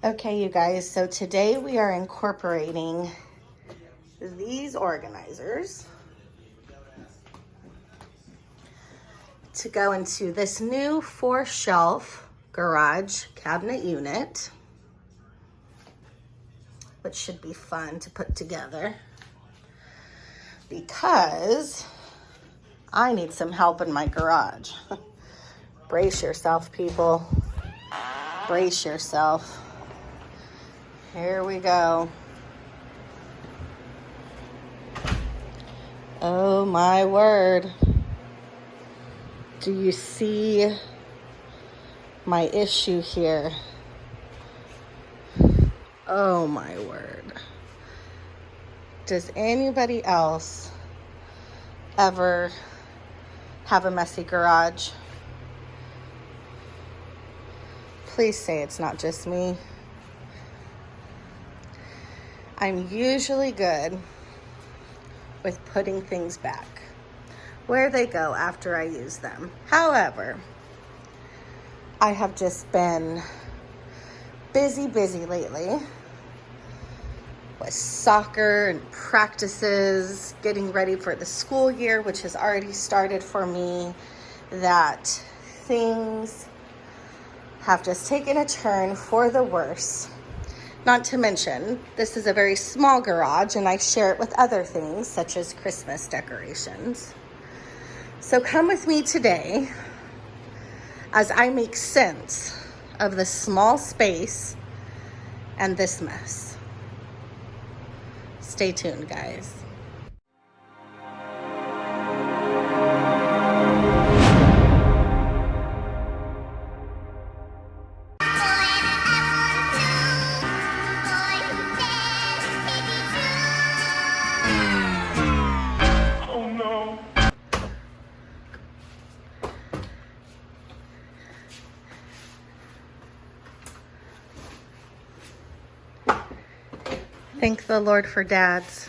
Okay, you guys, so today we are incorporating these organizers to go into this new 4-shelf garage cabinet unit, which should be fun to put together because I need some help in my garage. Brace yourself, people. Brace yourself. Here we go. Oh my word. Do you see my issue here? Oh my word. Does anybody else ever have a messy garage? Please say it's not just me. I'm usually good with putting things back where they go after I use them. However, I have just been busy lately with soccer and practices, getting ready for the school year, which has already started for me, that things have just taken a turn for the worse. Not to mention, this is a very small garage and I share it with other things such as Christmas decorations. So come with me today as I make sense of the small space and this mess. Stay tuned, guys. Thank the Lord for dads.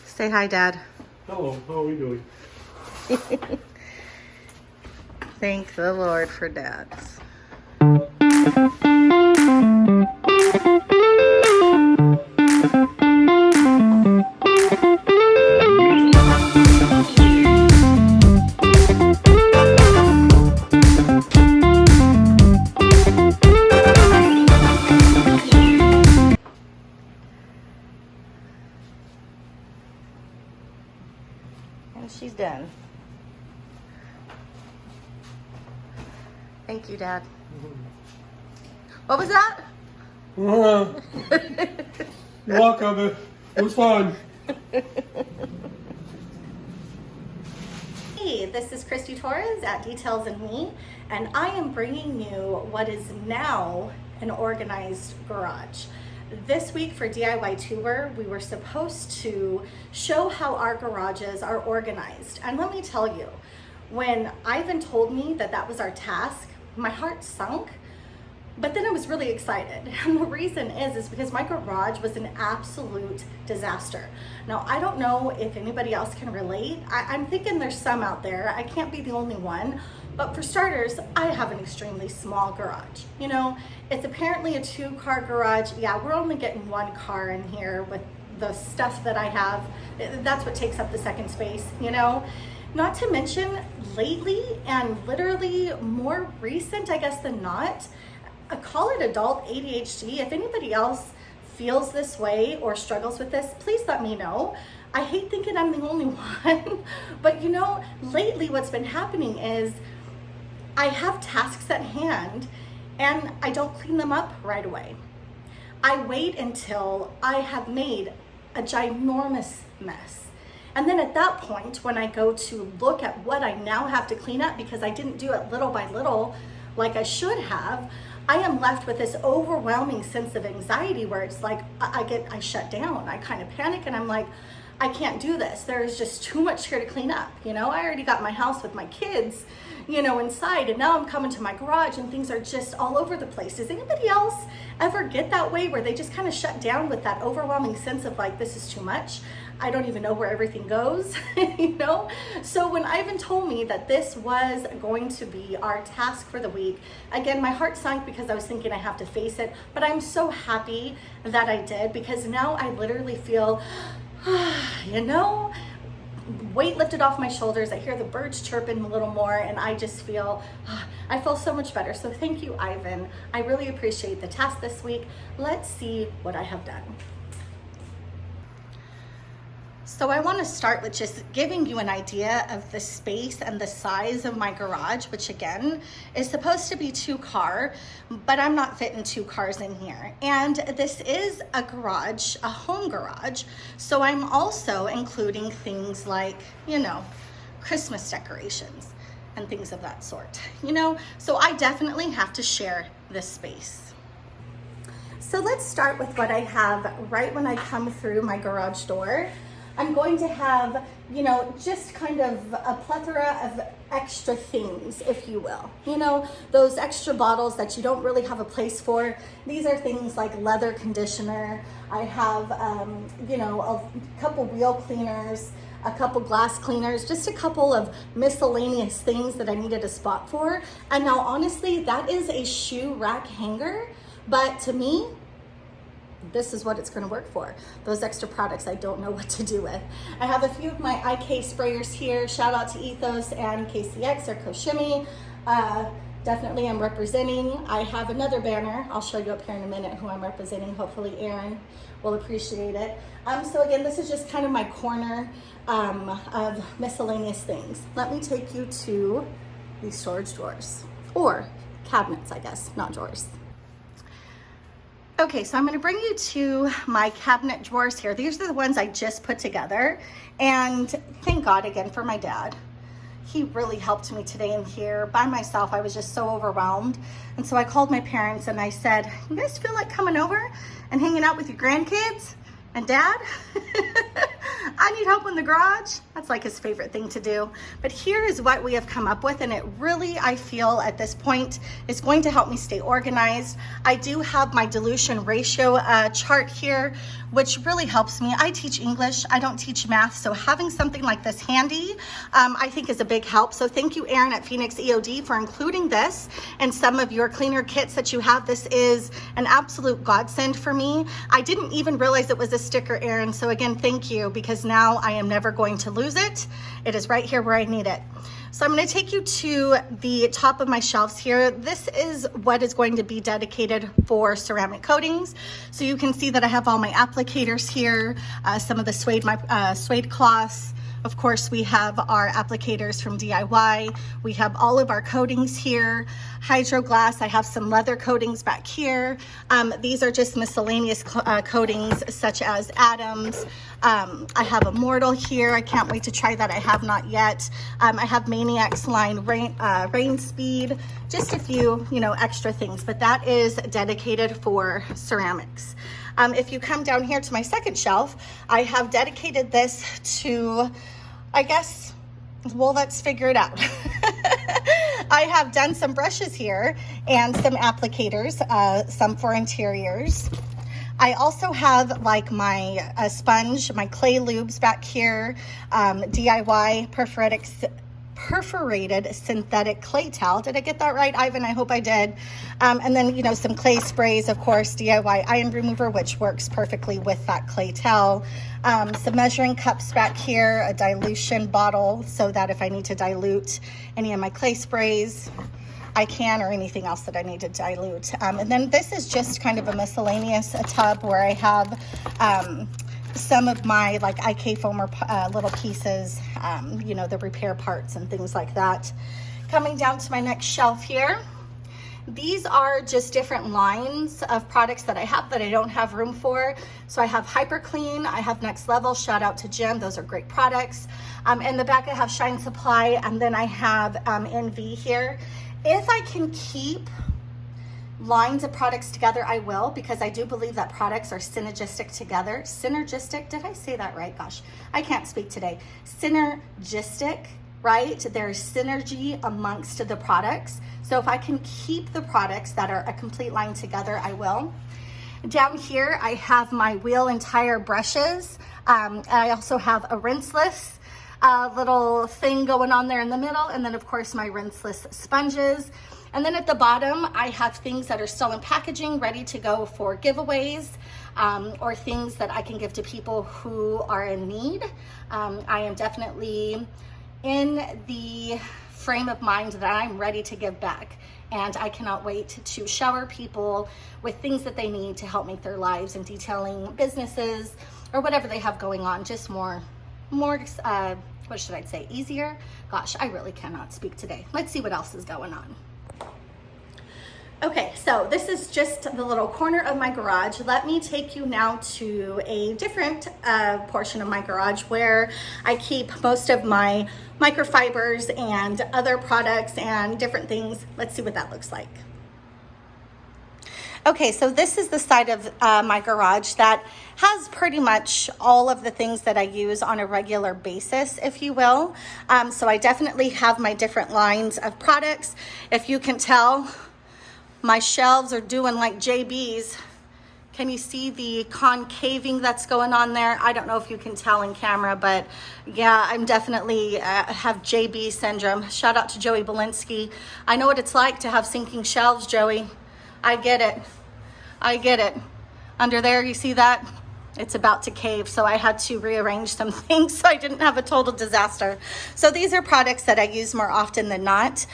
Say hi, Dad. Hello, how are we doing? Thank the Lord for dads. And she's done. Thank you, Dad. What was that? You're welcome. It was fun. Hey, this is Christy Torres at Details and Me, and I am bringing you what is now an organized garage. This week for DIY Tour, we were supposed to show how our garages are organized. And let me tell you, when Ivan told me that that was our task, my heart sunk, but then I was really excited. And the reason is because my garage was an absolute disaster. Now, I don't know if anybody else can relate. I'm thinking there's some out there. I can't be the only one. But for starters, I have an extremely small garage. You know, it's apparently a 2-car garage. Yeah, we're only getting 1 car in here with the stuff that I have. That's what takes up the second space, you know? Not to mention, lately and literally more recent, I guess, than not, I call it adult ADHD. If anybody else feels this way or struggles with this, please let me know. I hate thinking I'm the only one, but you know, lately what's been happening is I have tasks at hand and I don't clean them up right away. I wait until I have made a ginormous mess. And then at that point, when I go to look at what I now have to clean up because I didn't do it little by little like I should have, I am left with this overwhelming sense of anxiety where it's like I shut down, I kind of panic and I'm like, I can't do this. There is just too much here to clean up. You know, I already got my house with my kids, you know, inside, and now I'm coming to my garage and things are just all over the place. Does anybody else ever get that way where they just kind of shut down with that overwhelming sense of like, this is too much? I don't even know where everything goes, you know? So when Ivan told me that this was going to be our task for the week, again, my heart sunk because I was thinking I have to face it, but I'm so happy that I did, because now I literally feel, you know, weight lifted off my shoulders. I hear the birds chirping a little more, and I just feel, I feel so much better. So thank you, Ivan. I really appreciate the task this week. Let's see what I have done. So I want to start with just giving you an idea of the space and the size of my garage, which again is supposed to be 2-car, but I'm not fitting 2 cars in here. And this is a garage, a home garage. So I'm also including things like, you know, Christmas decorations and things of that sort, you know, so I definitely have to share this space. So let's start with what I have right when I come through my garage door. I'm going to have, you know, just kind of a plethora of extra things, if you will. You know, those extra bottles that you don't really have a place for. These are things like leather conditioner. I have, you know, a couple wheel cleaners, a couple glass cleaners, just a couple of miscellaneous things that I needed a spot for. And now, honestly, that is a shoe rack hanger, but to me, this is what it's going to work for. Those extra products I don't know what to do with. I have a few of my IK sprayers here. Shout out to Ethos and KCX or Koshimi. Definitely I'm representing. I have another banner. I'll show you up here in a minute who I'm representing. Hopefully Aaron will appreciate it. So again, this is just kind of my corner of miscellaneous things. Let me take you to these storage drawers, or cabinets, I guess, not drawers. Okay, so I'm gonna bring you to my cabinet drawers here. These are the ones I just put together. And thank God again for my dad. He really helped me today in here. By myself, I was just so overwhelmed. And so I called my parents and I said, you guys feel like coming over and hanging out with your grandkids and dad? I need help in the garage. That's like his favorite thing to do. But here is what we have come up with, and it really, I feel at this point, is going to help me stay organized. I do have my dilution ratio chart here, which really helps me. I teach English, I don't teach math, so having something like this handy, I think is a big help. So thank you, Aaron at Phoenix EOD, for including this in some of your cleaner kits that you have. This is an absolute godsend for me. I didn't even realize it was a sticker, Aaron, so again, thank you, because now I am never going to lose it. It is right here where I need it. So I'm going to take you to the top of my shelves here. This is what is going to be dedicated for ceramic coatings. So you can see that I have all my applicators here, some of the suede cloths. Of course, we have our applicators from DIY. We have all of our coatings here. Hydro glass, I have some leather coatings back here. These are just miscellaneous coatings such as Adams. I have a Mortal here. I can't wait to try that. I have not yet. I have Maniac's line Rain Speed, just a few, you know, extra things, but that is dedicated for ceramics. If you come down here to my second shelf, I have dedicated this to, I guess, well, let's figure it out. I have done some brushes here and some applicators, some for interiors. I also have like my sponge, my clay lubes back here, DIY perforated synthetic clay towel. Did I get that right, Ivan? I hope I did. And then, you know, some clay sprays, of course, DIY iron remover, which works perfectly with that clay towel. Some measuring cups back here, a dilution bottle, so that if I need to dilute any of my clay sprays, I can, or anything else that I need to dilute. And then this is just kind of a miscellaneous tub where I have some of my like IK foamer little pieces, you know, the repair parts and things like that. Coming down to my next shelf here, these are just different lines of products that I have that I don't have room for. So I have Hyper Clean, I have Next Level, shout out to Jim, those are great products. In the back I have Shine Supply, and then I have NV here. If I can keep lines of products together, I will, because I do believe that products are synergistic together. Synergistic, did I say that right? Gosh, I can't speak today. Synergistic, right? There's synergy amongst the products. So if I can keep the products that are a complete line together, I will. Down here, I have my wheel and tire brushes. I also have a rinseless little thing going on there in the middle. And then of course my rinseless sponges. And then at the bottom, I have things that are still in packaging, ready to go for giveaways, or things that I can give to people who are in need. I am definitely in the frame of mind that I'm ready to give back. And I cannot wait to shower people with things that they need to help make their lives and detailing businesses or whatever they have going on, just more, what should I say, easier? Gosh, I really cannot speak today. Let's see what else is going on. Okay, so this is just the little corner of my garage. Let me take you now to a different portion of my garage where I keep most of my microfibers and other products and different things. Let's see what that looks like. Okay, so this is the side of my garage that has pretty much all of the things that I use on a regular basis, if you will. So I definitely have my different lines of products. If you can tell, my shelves are doing like JB's. Can you see the concaving that's going on there? I don't know if you can tell in camera, but yeah, I'm definitely have JB syndrome. Shout out to Joey Belinsky. I know what it's like to have sinking shelves, Joey. I get it. I get it. Under there, you see that? It's about to cave, so I had to rearrange some things so I didn't have a total disaster. So these are products that I use more often than not.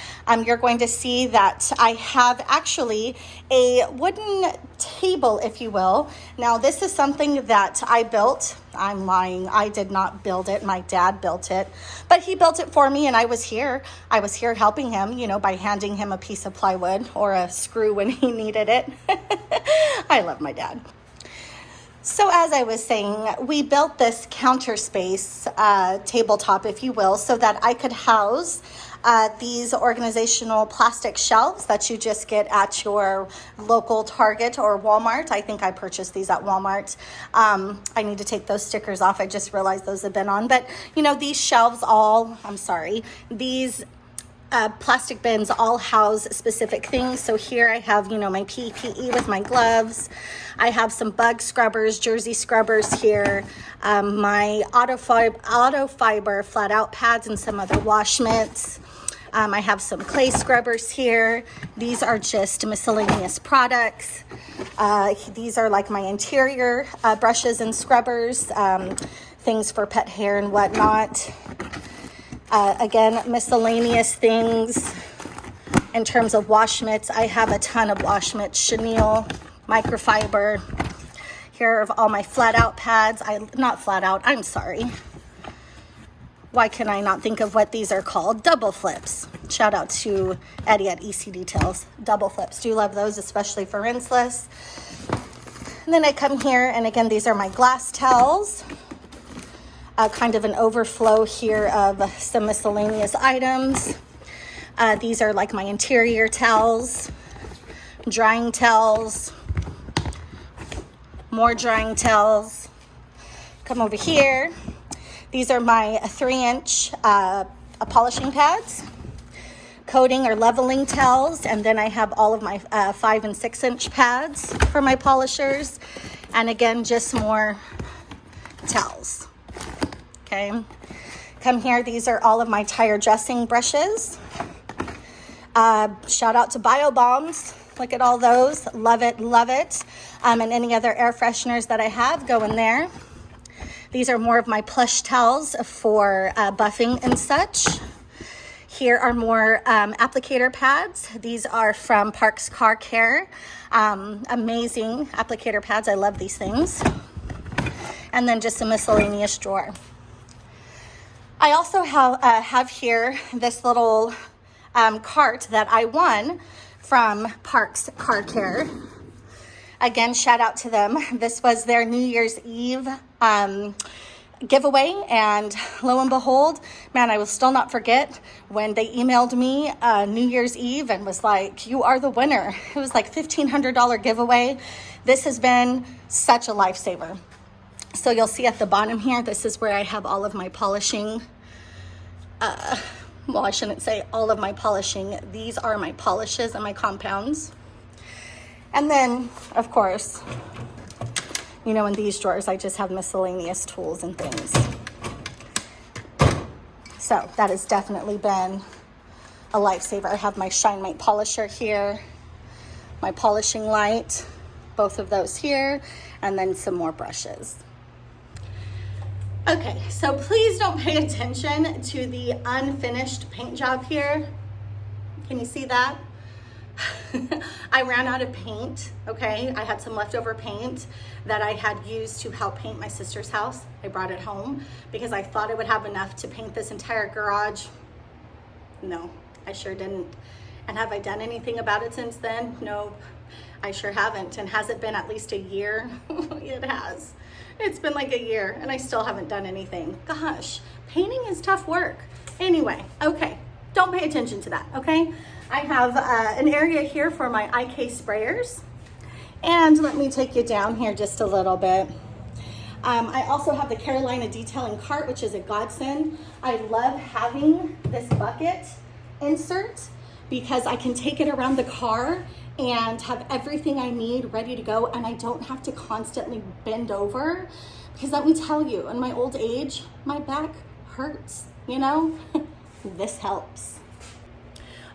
You're going to see that I have actually a wooden table, if you will. Now this is something that I built. I'm lying, I did not build it. My dad built it, but he built it for me and I was here. I was here helping him, you know, by handing him a piece of plywood or a screw when he needed it. I love my dad. So as I was saying, we built this counter space, tabletop, if you will, so that I could house these organizational plastic shelves that you just get at your local Target or Walmart. I think I purchased these at Walmart. I need to take those stickers off. I just realized those have been on. But, you know, these shelves these plastic bins all house specific things. So here I have, you know, my PPE with my gloves. I have some bug scrubbers, jersey scrubbers here, my auto fiber flat out pads and some other wash mitts. I have some clay scrubbers here. These are just miscellaneous products. These are like my interior brushes and scrubbers, things for pet hair and whatnot. Again, miscellaneous things. In terms of wash mitts, I have a ton of wash mitts, chenille, microfiber. Here are all my flat out pads. I'm sorry. Why can I not think of what these are called? Double flips. Shout out to Eddie at EC Details. Double flips. Do love those, especially for rinseless. And then I come here, and again, these are my glass towels. Kind of an overflow here of some miscellaneous items. These are like my interior towels, drying towels, more drying towels. Come over here. These are my 3-inch polishing pads, coating or leveling towels, and then I have all of my 5 and 6-inch pads for my polishers, and again, just more towels. Okay, come here. These are all of my tire dressing brushes. Shout out to Bio Bombs. Look at all those. Love it, love it. And any other air fresheners that I have go in there. These are more of my plush towels for buffing and such. Here are more applicator pads. These are from Parks Car Care. Amazing applicator pads. I love these things. And then just a miscellaneous drawer. I also have here this little cart that I won from Parks Car Care. Again, shout out to them. This was their New Year's Eve giveaway, and lo and behold, man, I will still not forget when they emailed me New Year's Eve and was like, you are the winner. It was like $1,500 giveaway. This has been such a lifesaver. So you'll see at the bottom here, this is where I have all of my polishing. Well, I shouldn't say all of my polishing. These are my polishes and my compounds. And then, of course, you know, in these drawers, I just have miscellaneous tools and things. So that has definitely been a lifesaver. I have my Shine Mate polisher here, my polishing light, both of those here, and then some more brushes. Okay, so please don't pay attention to the unfinished paint job here. Can you see that? I ran out of paint, okay? I had some leftover paint that I had used to help paint my sister's house. I brought it home because I thought I would have enough to paint this entire garage. No, I sure didn't. And have I done anything about it since then? Nope, I sure haven't. And has it been at least a year? It has. It's been like a year and I still haven't done anything. Gosh, painting is tough work. Anyway, okay, don't pay attention to that, okay? I have an area here for my IK sprayers. And let me take you down here just a little bit. I also have the Carolina detailing cart, which is a godsend. I love having this bucket insert because I can take it around the car and have everything I need ready to go, and I don't have to constantly bend over, because let me tell you, in my old age, my back hurts, you know? This helps.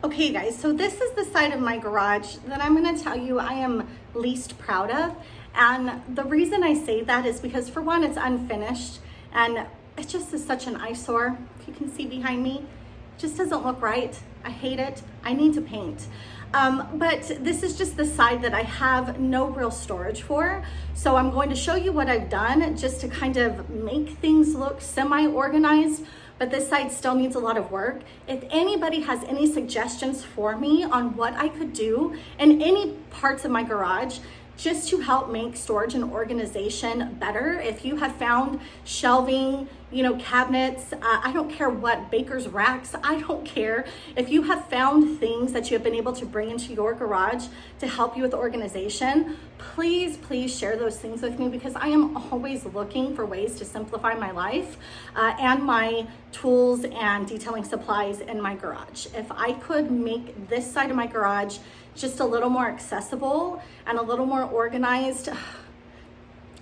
Okay guys, so this is the side of my garage that I'm gonna tell you I am least proud of. And the reason I say that is because, for one, it's unfinished and it just is such an eyesore. If you can see behind me, it just doesn't look right. I hate it. I need to paint. But this is just the side that I have no real storage for. So I'm going to show you what I've done just to kind of make things look semi-organized, but this side still needs a lot of work. If anybody has any suggestions for me on what I could do in any parts of my garage just to help make storage and organization better, if you have found shelving, you know, cabinets, I don't care what, baker's racks, I don't care. If you have found things that you have been able to bring into your garage to help you with organization, please share those things with me, because I am always looking for ways to simplify my life and my tools and detailing supplies in my garage. If I could make this side of my garage just a little more accessible and a little more organized,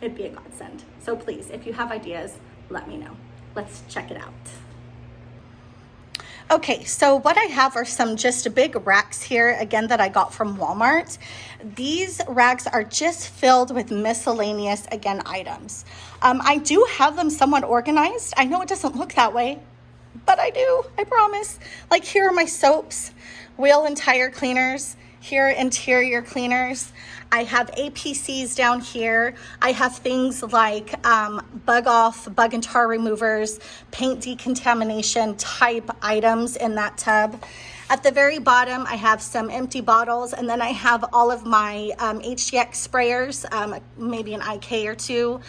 it'd be a godsend. So please, if you have ideas, let me know. Let's check it out. Okay, so what I have are some just big racks here, again, that I got from Walmart. These racks are just filled with miscellaneous, again, items. I do have them somewhat organized. I know it doesn't look that way, but I do, I promise. Like, here are my soaps, wheel and tire cleaners. Here, interior cleaners. I have APCs down here. I have things like bug and tar removers, paint decontamination type items in that tub. At the very bottom, I have some empty bottles, and then I have all of my HDX sprayers, maybe an IK or two,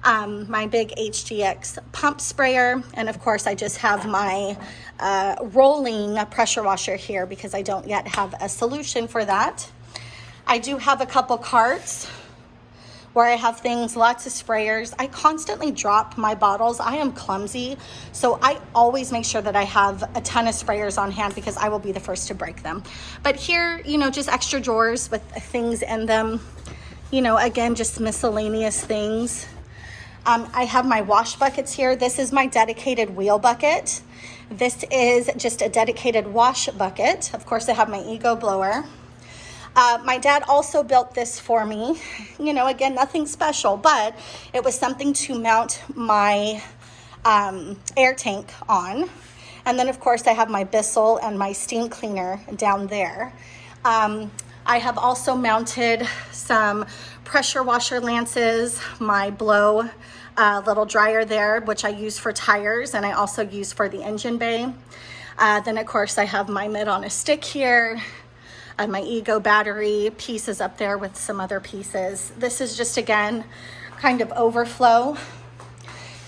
my big HDX pump sprayer, and of course I just have my rolling pressure washer here because I don't yet have a solution for that. I do have a couple carts where I have things, lots of sprayers. I constantly drop my bottles. I am clumsy, so I always make sure that I have a ton of sprayers on hand because I will be the first to break them. But here, you know, just extra drawers with things in them. You know, again, just miscellaneous things. I have my wash buckets here. This is my dedicated wheel bucket. This is just a dedicated wash bucket. Of course, I have my Ego blower. My dad also built this for me. You know, again, nothing special, but it was something to mount my air tank on. And then, of course, I have my Bissell and my steam cleaner down there. I have also mounted some pressure washer lances, my blow little dryer there, which I use for tires, and I also use for the engine bay. Then, of course, I have my mitt on a stick here. My Ego battery pieces up there with some other pieces. This is just, again, kind of overflow.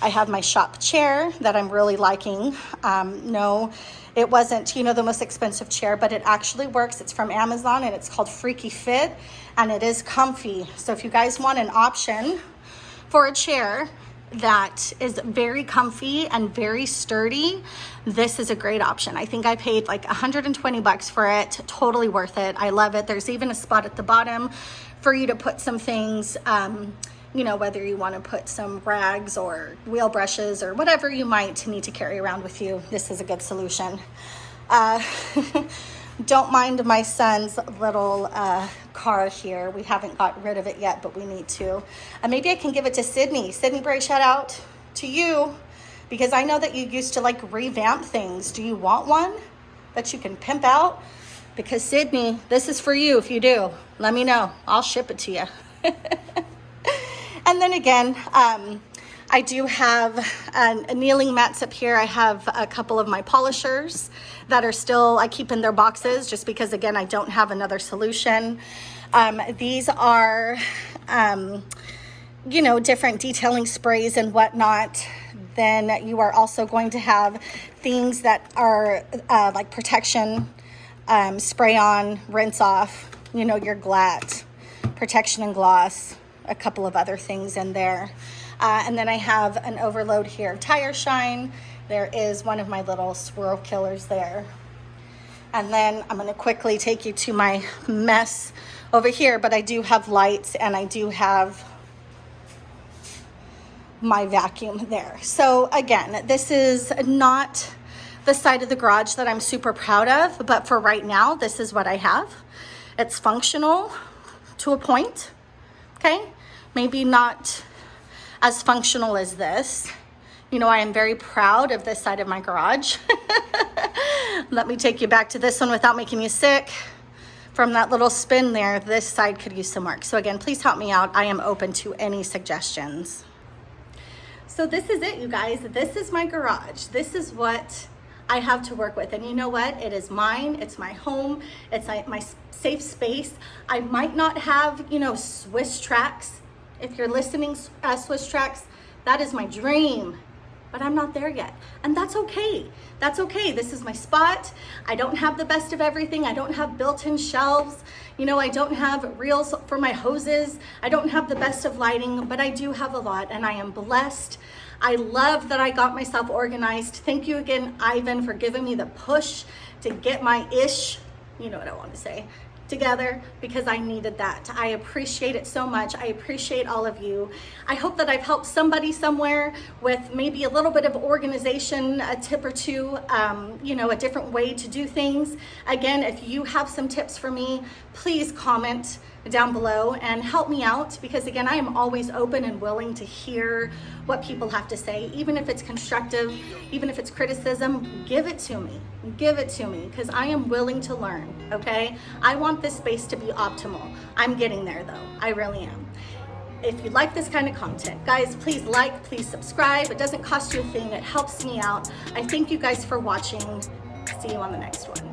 I have my shop chair that I'm really liking. No, it wasn't, you know, the most expensive chair, but it actually works. It's from Amazon and it's called Freaky Fit and it is comfy. So if you guys want an option for a chair that is very comfy and very sturdy, this is a great option. I think I paid like 120 bucks for it. Totally worth it. I love it. There's even a spot at the bottom for you to put some things, you know, whether you want to put some rags or wheel brushes or whatever you might need to carry around with you. This is a good solution. Don't mind my son's little car here. We haven't got rid of it yet, but we need to. Maybe I can give it to Sydney. Sydney Bray, shout out to you, because I know that you used to like revamp things. Do you want one that you can pimp out? Because Sydney, this is for you. If you do, let me know. I'll ship it to you. And then again, I do have kneeling mats up here. I have a couple of my polishers that are still, I keep in their boxes just because, again, I don't have another solution. These are, you know, different detailing sprays and whatnot. Then you are also going to have things that are like protection, spray on, rinse off, you know, your glat, protection and gloss, a couple of other things in there. And then I have an overload here of tire shine. There is one of my little swirl killers there. And then I'm gonna quickly take you to my mess over here, but I do have lights and I do have my vacuum there. So again, this is not the side of the garage that I'm super proud of, but for right now, this is what I have. It's functional to a point, okay? Maybe not as functional as this. You know, I am very proud of this side of my garage. Let me take you back to this one without making you sick. From that little spin there, this side could use some work. So again, please help me out. I am open to any suggestions. So this is it, you guys. This is my garage. This is what I have to work with. And you know what? It is mine. It's my home. It's my safe space. I might not have, you know, Swiss tracks. If you're listening, Swiss tracks, that is my dream, but I'm not there yet. And that's okay. That's okay. This is my spot. I don't have the best of everything. I don't have built-in shelves. You know, I don't have reels for my hoses. I don't have the best of lighting, but I do have a lot and I am blessed. I love that I got myself organized. Thank you again, Ivan, for giving me the push to get my ish, you know what I want to say, together, because I needed that. I appreciate it so much. I appreciate all of you. I hope that I've helped somebody somewhere with maybe a little bit of organization, a tip or two, you know, a different way to do things. Again, if you have some tips for me, please comment down below and help me out, because again, I am always open and willing to hear what people have to say, even if it's constructive, even if it's criticism. Give it to me, because I am willing to learn. Okay, I want this space to be optimal. I'm getting there though, I really am. If you like this kind of content, guys, please like, please subscribe. It doesn't cost you a thing. It helps me out. I thank you guys for watching. See you on the next one.